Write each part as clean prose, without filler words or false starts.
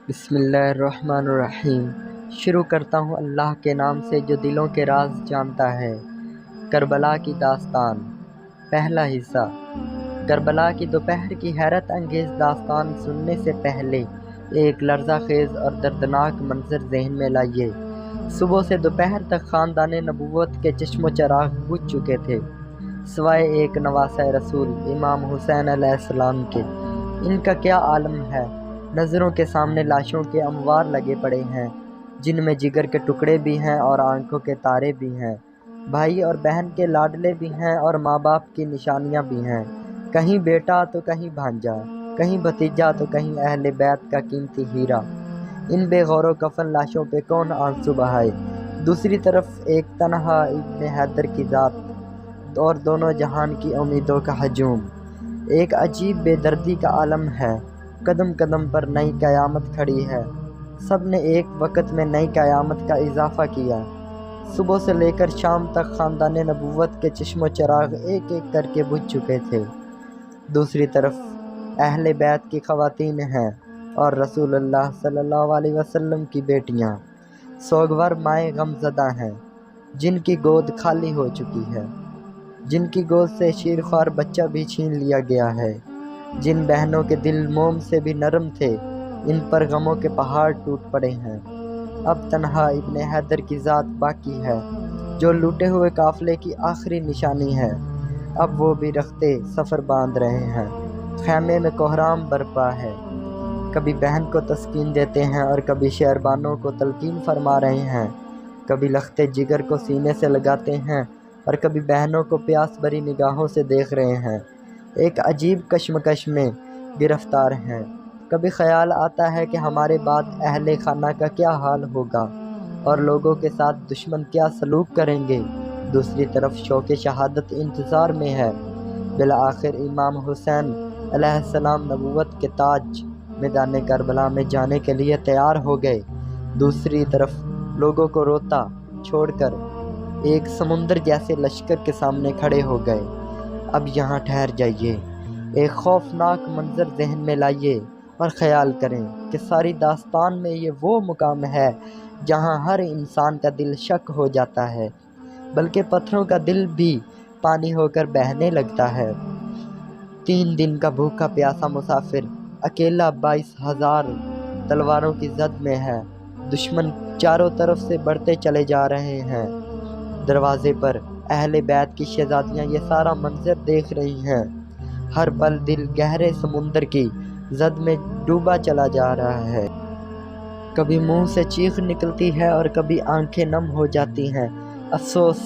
بسم اللہ الرحمن الرحیم۔ شروع کرتا ہوں اللہ کے نام سے جو دلوں کے راز جانتا ہے۔ کربلا کی داستان، پہلا حصہ۔ کربلا کی دوپہر کی حیرت انگیز داستان سننے سے پہلے ایک لرزہ خیز اور دردناک منظر ذہن میں لائیے۔ صبح سے دوپہر تک خاندان نبوت کے چشم و چراغ بجھ چکے تھے، سوائے ایک نواسۂ رسول امام حسین علیہ السلام کے۔ ان کا کیا عالم ہے! نظروں کے سامنے لاشوں کے انوار لگے پڑے ہیں، جن میں جگر کے ٹکڑے بھی ہیں اور آنکھوں کے تارے بھی ہیں، بھائی اور بہن کے لاڈلے بھی ہیں اور ماں باپ کی نشانیاں بھی ہیں، کہیں بیٹا تو کہیں بھانجا، کہیں بھتیجا تو کہیں اہل بیت کا قیمتی ہیرا۔ ان بے غور و کفن لاشوں پہ کون آنسو بہائے؟ دوسری طرف ایک تنہا ابن حیدر کی ذات اور دونوں جہان کی امیدوں کا ہجوم۔ ایک عجیب بے دردی کا عالم ہے، قدم قدم پر نئی قیامت کھڑی ہے۔ سب نے ایک وقت میں نئی قیامت کا اضافہ کیا۔ صبح سے لے کر شام تک خاندان نبوت کے چشم و چراغ ایک ایک کر کے بجھ چکے تھے۔ دوسری طرف اہل بیت کی خواتین ہیں اور رسول اللہ صلی اللہ علیہ وسلم کی بیٹیاں، سوگوار مائیں غم زدہ ہیں، جن کی گود خالی ہو چکی ہے، جن کی گود سے شیرخوار بچہ بھی چھین لیا گیا ہے، جن بہنوں کے دل موم سے بھی نرم تھے، ان پر غموں کے پہاڑ ٹوٹ پڑے ہیں۔ اب تنہا ابن حیدر کی ذات باقی ہے، جو لوٹے ہوئے قافلے کی آخری نشانی ہے۔ اب وہ بھی رختے سفر باندھ رہے ہیں۔ خیمے میں کوہرام برپا ہے، کبھی بہن کو تسکین دیتے ہیں اور کبھی شہربانوں کو تلقین فرما رہے ہیں، کبھی لختے جگر کو سینے سے لگاتے ہیں اور کبھی بہنوں کو پیاس بھری نگاہوں سے دیکھ رہے ہیں۔ ایک عجیب کشمکش میں گرفتار ہیں۔ کبھی خیال آتا ہے کہ ہمارے بعد اہل خانہ کا کیا حال ہوگا اور لوگوں کے ساتھ دشمن کیا سلوک کریں گے۔ دوسری طرف شوق شہادت انتظار میں ہے۔ بالآخر امام حسین علیہ السلام نبوت کے تاج میدان کربلا میں جانے کے لیے تیار ہو گئے۔ دوسری طرف لوگوں کو روتا چھوڑ کر ایک سمندر جیسے لشکر کے سامنے کھڑے ہو گئے۔ اب یہاں ٹھہر جائیے، ایک خوفناک منظر ذہن میں لائیے اور خیال کریں کہ ساری داستان میں یہ وہ مقام ہے جہاں ہر انسان کا دل شک ہو جاتا ہے، بلکہ پتھروں کا دل بھی پانی ہو کر بہنے لگتا ہے۔ 3 دن کا بھوکا پیاسا مسافر اکیلا 22,000 تلواروں کی زد میں ہے۔ دشمن چاروں طرف سے بڑھتے چلے جا رہے ہیں۔ دروازے پر اہل بیت کی شہزادیاں یہ سارا منظر دیکھ رہی ہیں۔ ہر پل دل گہرے سمندر کی زد میں ڈوبا چلا جا رہا ہے۔ کبھی منہ سے چیخ نکلتی ہے اور کبھی آنکھیں نم ہو جاتی ہیں۔ افسوس،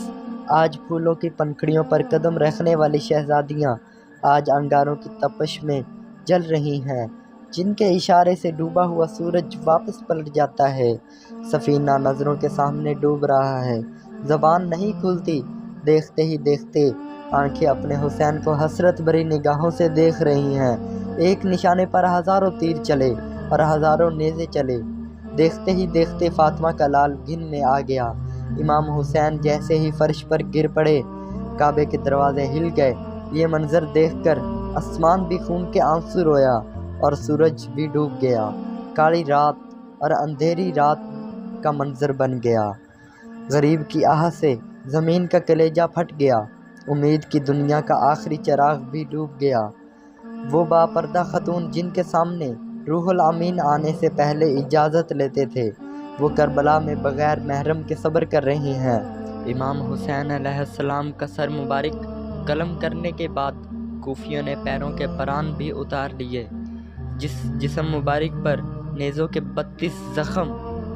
آج پھولوں کی پنکھڑیوں پر قدم رکھنے والی شہزادیاں آج انگاروں کی تپش میں جل رہی ہیں، جن کے اشارے سے ڈوبا ہوا سورج واپس پلٹ جاتا ہے۔ سفینہ نظروں کے سامنے ڈوب رہا ہے، زبان نہیں کھلتی۔ دیکھتے ہی دیکھتے آنکھیں اپنے حسین کو حسرت بھری نگاہوں سے دیکھ رہی ہیں۔ ایک نشانے پر ہزاروں تیر چلے اور ہزاروں نیزے چلے۔ دیکھتے ہی دیکھتے فاطمہ کا لال گھن میں آ گیا۔ امام حسین جیسے ہی فرش پر گر پڑے، کعبے کے دروازے ہل گئے۔ یہ منظر دیکھ کر آسمان بھی خون کے آنسو رویا اور سورج بھی ڈوب گیا۔ کالی رات اور اندھیری رات کا منظر بن گیا۔ غریب کی آہ سے زمین کا کلیجہ پھٹ گیا۔ امید کی دنیا کا آخری چراغ بھی ڈوب گیا۔ وہ باپردہ خاتون جن کے سامنے روح الامین آنے سے پہلے اجازت لیتے تھے، وہ کربلا میں بغیر محرم کے صبر کر رہی ہیں۔ امام حسین علیہ السلام کا سر مبارک قلم کرنے کے بعد کوفیوں نے پیروں کے پران بھی اتار لیے۔ جس جسم مبارک پر نیزوں کے 32 زخم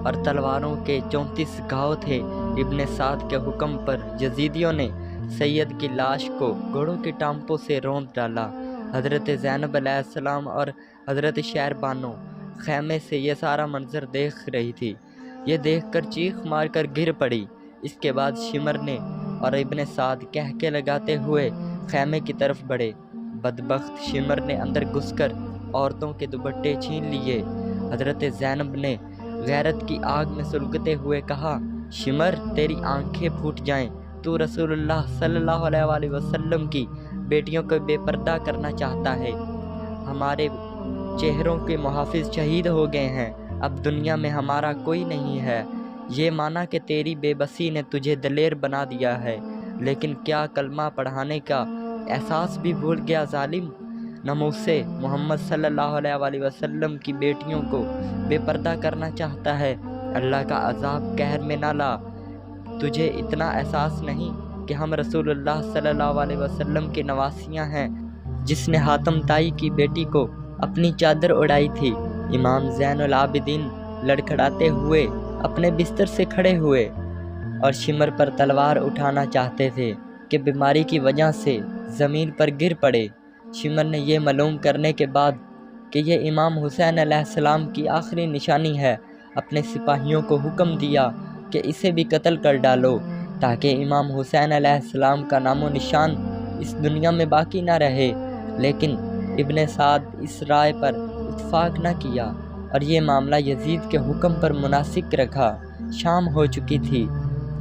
اور تلواروں کے 34 گھاؤ تھے، ابن سعد کے حکم پر یزیدیوں نے سید کی لاش کو گھوڑوں کی ٹانپوں سے روند ڈالا۔ حضرت زینب علیہ السلام اور حضرت شہربانو خیمے سے یہ سارا منظر دیکھ رہی تھی۔ یہ دیکھ کر چیخ مار کر گر پڑی۔ اس کے بعد شمر نے اور ابن سعد کہکے لگاتے ہوئے خیمے کی طرف بڑھے۔ بدبخت شمر نے اندر گھس کر عورتوں کے دوپٹے چھین لیے۔ حضرت زینب نے غیرت کی آگ میں سلگتے ہوئے کہا، شمر تیری آنکھیں پھوٹ جائیں، تو رسول اللہ صلی اللہ علیہ وسلم کی بیٹیوں کو بے پردہ کرنا چاہتا ہے۔ ہمارے چہروں کے محافظ شہید ہو گئے ہیں، اب دنیا میں ہمارا کوئی نہیں ہے۔ یہ مانا کہ تیری بے بسی نے تجھے دلیر بنا دیا ہے، لیکن کیا کلمہ پڑھانے کا احساس بھی بھول گیا ظالم؟ نہ مجھ سے محمد صلی اللہ علیہ وآلہ وسلم کی بیٹیوں کو بے پردہ کرنا چاہتا ہے۔ اللہ کا عذاب قہر میں نہ لا۔ تجھے اتنا احساس نہیں کہ ہم رسول اللہ صلی اللہ علیہ وسلم کے نواسیاں ہیں، جس نے حاتم طائی کی بیٹی کو اپنی چادر اڑائی تھی؟ امام زین العابدین لڑکھڑاتے ہوئے اپنے بستر سے کھڑے ہوئے اور شمر پر تلوار اٹھانا چاہتے تھے کہ بیماری کی وجہ سے زمین پر گر پڑے۔ شمر نے یہ معلوم کرنے کے بعد کہ یہ امام حسین علیہ السلام کی آخری نشانی ہے، اپنے سپاہیوں کو حکم دیا کہ اسے بھی قتل کر ڈالو، تاکہ امام حسین علیہ السلام کا نام و نشان اس دنیا میں باقی نہ رہے۔ لیکن ابن سعد اس رائے پر اتفاق نہ کیا اور یہ معاملہ یزید کے حکم پر مناسک رکھا۔ شام ہو چکی تھی۔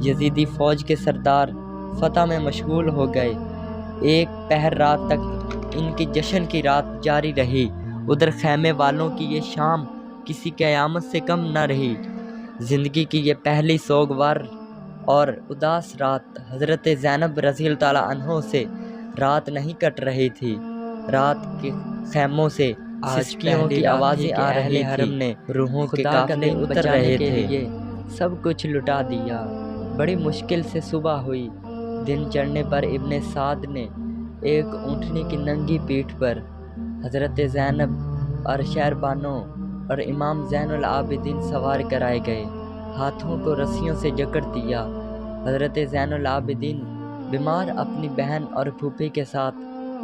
یزیدی فوج کے سردار فتح میں مشغول ہو گئے۔ ایک پہر رات تک ان کی جشن کی رات جاری رہی۔ ادھر خیمے والوں کی یہ شام کسی قیامت سے کم نہ رہی۔ زندگی کی یہ پہلی سوگوار اور اداس رات حضرت زینب رضی اللہ تعالیٰ عنہ سے رات نہیں کٹ رہی تھی۔ رات کے خیموں سے سسکیوں کی آوازیں آ رہی تھیں، روحوں کے قافلے اتر رہے تھے۔ سب کچھ لٹا دیا۔ بڑی مشکل سے صبح ہوئی۔ دن چڑھنے پر ابن سعد نے ایک اونٹنی کی ننگی پیٹھ پر حضرت زینب اور شہر بانو اور امام زین العابدین سوار کرائے گئے۔ ہاتھوں کو رسیوں سے جکڑ دیا۔ حضرت زین العابدین بیمار اپنی بہن اور پھوپھی کے ساتھ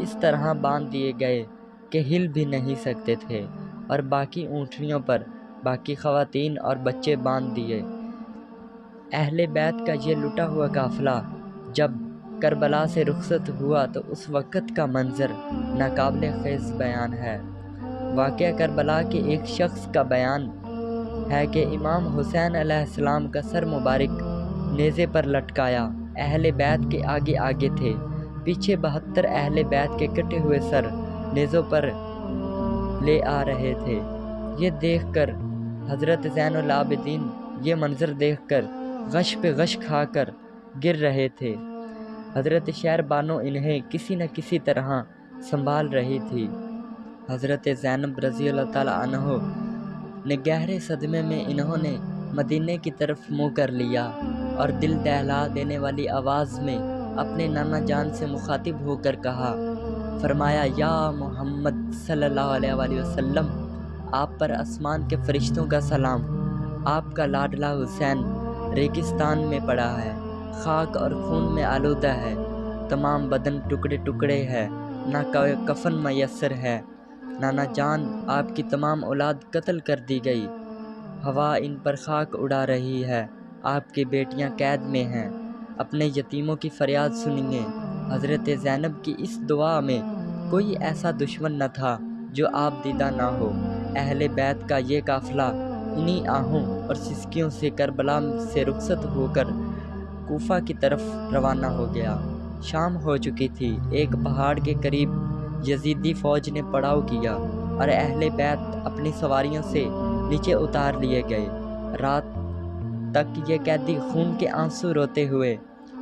اس طرح باندھ دیے گئے کہ ہل بھی نہیں سکتے تھے، اور باقی اونٹنیوں پر باقی خواتین اور بچے باندھ دیے۔ اہل بیت کا یہ لٹا ہوا قافلہ جب کربلا سے رخصت ہوا تو اس وقت کا منظر ناقابل خیز بیان ہے۔ واقعہ کربلا کے ایک شخص کا بیان ہے کہ امام حسین علیہ السلام کا سر مبارک نیزے پر لٹکایا اہل بیت کے آگے آگے تھے۔ پیچھے 72 اہل بیت کے کٹے ہوئے سر نیزوں پر لے آ رہے تھے۔ یہ دیکھ کر حضرت زین العابدین یہ منظر دیکھ کر غش پہ غش کھا کر گر رہے تھے۔ حضرت شہر بانو انہیں کسی نہ کسی طرح سنبھال رہی تھی۔ حضرت زینب رضی اللہ تعالیٰ عنہ نے گہرے صدمے میں انہوں نے مدینے کی طرف منہ کر لیا اور دل دہلا دینے والی آواز میں اپنے نانا جان سے مخاطب ہو کر کہا، فرمایا، یا محمد صلی اللہ علیہ وآلہ وسلم، آپ پر آسمان کے فرشتوں کا سلام۔ آپ کا لاڈلا حسین ریگستان میں پڑا ہے، خاک اور خون میں آلودہ ہے، تمام بدن ٹکڑے ٹکڑے ہے، نہ کفن میسر ہے۔ نانا جان، آپ کی تمام اولاد قتل کر دی گئی، ہوا ان پر خاک اڑا رہی ہے، آپ کی بیٹیاں قید میں ہیں، اپنے یتیموں کی فریاد سنیے۔ حضرت زینب کی اس دعا میں کوئی ایسا دشمن نہ تھا جو آپ دیدہ نہ ہو۔ اہل بیت کا یہ قافلہ انہی آہوں اور سسکیوں سے کربلا سے رخصت ہو کر کوفہ کی طرف روانہ ہو گیا۔ شام ہو چکی تھی۔ ایک پہاڑ کے قریب یزیدی فوج نے پڑاؤ کیا اور اہل بیت اپنی سواریوں سے نیچے اتار لیے گئے۔ رات تک یہ قیدی خون کے آنسو روتے ہوئے،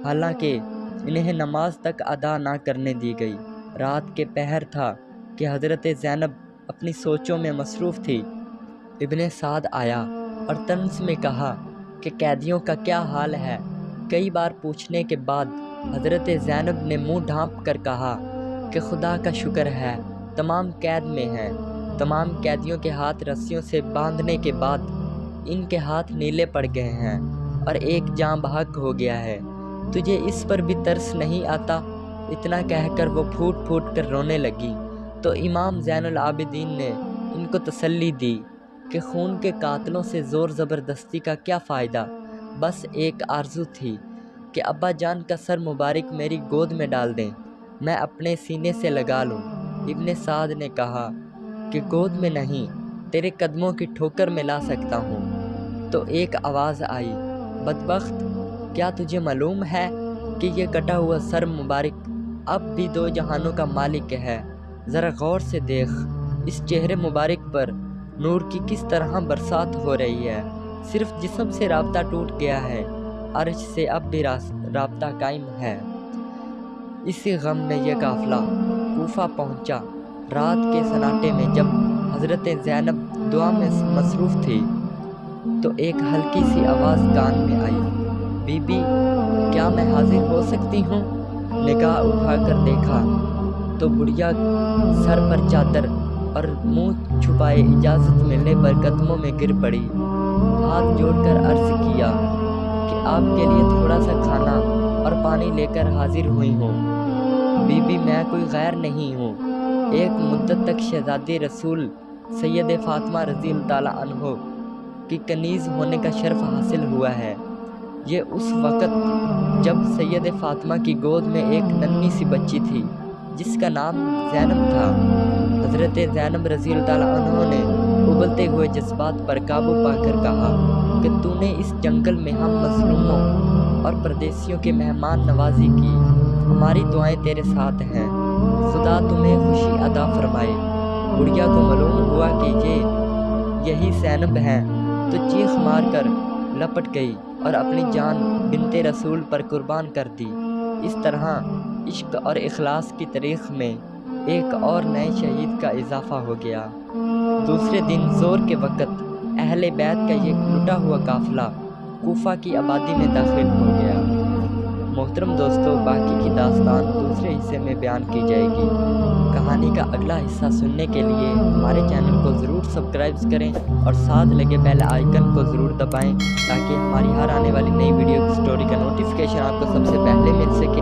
حالانکہ انہیں نماز تک ادا نہ کرنے دی گئی۔ رات کے پہر تھا کہ حضرت زینب اپنی سوچوں میں مصروف تھی۔ ابن سعد آیا اور طنز میں کہا کہ قیدیوں کا کیا حال ہے؟ کئی بار پوچھنے کے بعد حضرت زینب نے منہ ڈھانپ کر کہا کہ خدا کا شکر ہے، تمام قید میں ہیں۔ تمام قیدیوں کے ہاتھ رسیوں سے باندھنے کے بعد ان کے ہاتھ نیلے پڑ گئے ہیں اور ایک جاں بحق ہو گیا ہے۔ تجھے اس پر بھی ترس نہیں آتا؟ اتنا کہہ کر وہ پھوٹ پھوٹ کر رونے لگی تو امام زین العابدین نے ان کو تسلی دی کہ خون کے قاتلوں سے زور زبردستی کا کیا فائدہ، بس ایک آرزو تھی کہ ابا جان کا سر مبارک میری گود میں ڈال دیں، میں اپنے سینے سے لگا لوں۔ ابن سعد نے کہا کہ گود میں نہیں، تیرے قدموں کی ٹھوکر میں لا سکتا ہوں۔ تو ایک آواز آئی، بدبخت، کیا تجھے معلوم ہے کہ یہ کٹا ہوا سر مبارک اب بھی 2 جہانوں کا مالک ہے؟ ذرا غور سے دیکھ، اس چہرے مبارک پر نور کی کس طرح برسات ہو رہی ہے، صرف جسم سے رابطہ ٹوٹ گیا ہے، عرش سے اب بھی رابطہ قائم ہے۔ اسی غم میں یہ قافلہ کوفہ پہنچا۔ رات کے سناٹے میں جب حضرت زینب دعا میں مصروف تھی تو ایک ہلکی سی آواز کان میں آئی، بی بی کیا میں حاضر ہو سکتی ہوں؟ نگاہ اٹھا کر دیکھا تو بڑھیا سر پر چادر اور منہ چھپائے اجازت ملنے پر قدموں میں گر پڑی، ہاتھ جوڑ کر عرض کیا کہ آپ کے لیے تھوڑا سا کھانا اور پانی لے کر حاضر ہوئی ہوں۔ بی بی میں کوئی غیر نہیں ہوں، ایک مدت تک شہزادی رسول سید فاطمہ رضی اللہ تعالیٰ عنہ کی کنیز ہونے کا شرف حاصل ہوا ہے۔ یہ اس وقت جب سید فاطمہ کی گود میں ایک ننھی سی بچی تھی جس کا نام زینب تھا۔ حضرت زینب رضی اللہ تعالیٰ عنہ نے ابلتے ہوئے جذبات پر قابو پا کر کہا کہ تو نے اس جنگل میں ہم مظلوموں اور پردیسیوں کے مہمان نوازی کی، ہماری دعائیں تیرے ساتھ ہیں، خدا تمہیں خوشی عطا فرمائے۔ بڑھیا کو معلوم ہوا کہ یہی زینب ہیں تو چیخ مار کر لپٹ گئی اور اپنی جان بنت رسول پر قربان کر دی۔ اس طرح عشق اور اخلاص کی تاریخ میں ایک اور نئے شہید کا اضافہ ہو گیا۔ دوسرے دن زور کے وقت اہل بیت کا یہ لٹا ہوا قافلہ کوفہ کی آبادی میں داخل ہو گیا۔ محترم دوستو، باقی کی داستان دوسرے حصے میں بیان کی جائے گی۔ کہانی کا اگلا حصہ سننے کے لیے ہمارے چینل کو ضرور سبسکرائب کریں اور ساتھ لگے بیل آئیکن کو ضرور دبائیں تاکہ ہماری ہر آنے والی نئی ویڈیو کی سٹوری کا نوٹیفیکیشن آپ کو سب سے پہلے مل سکے۔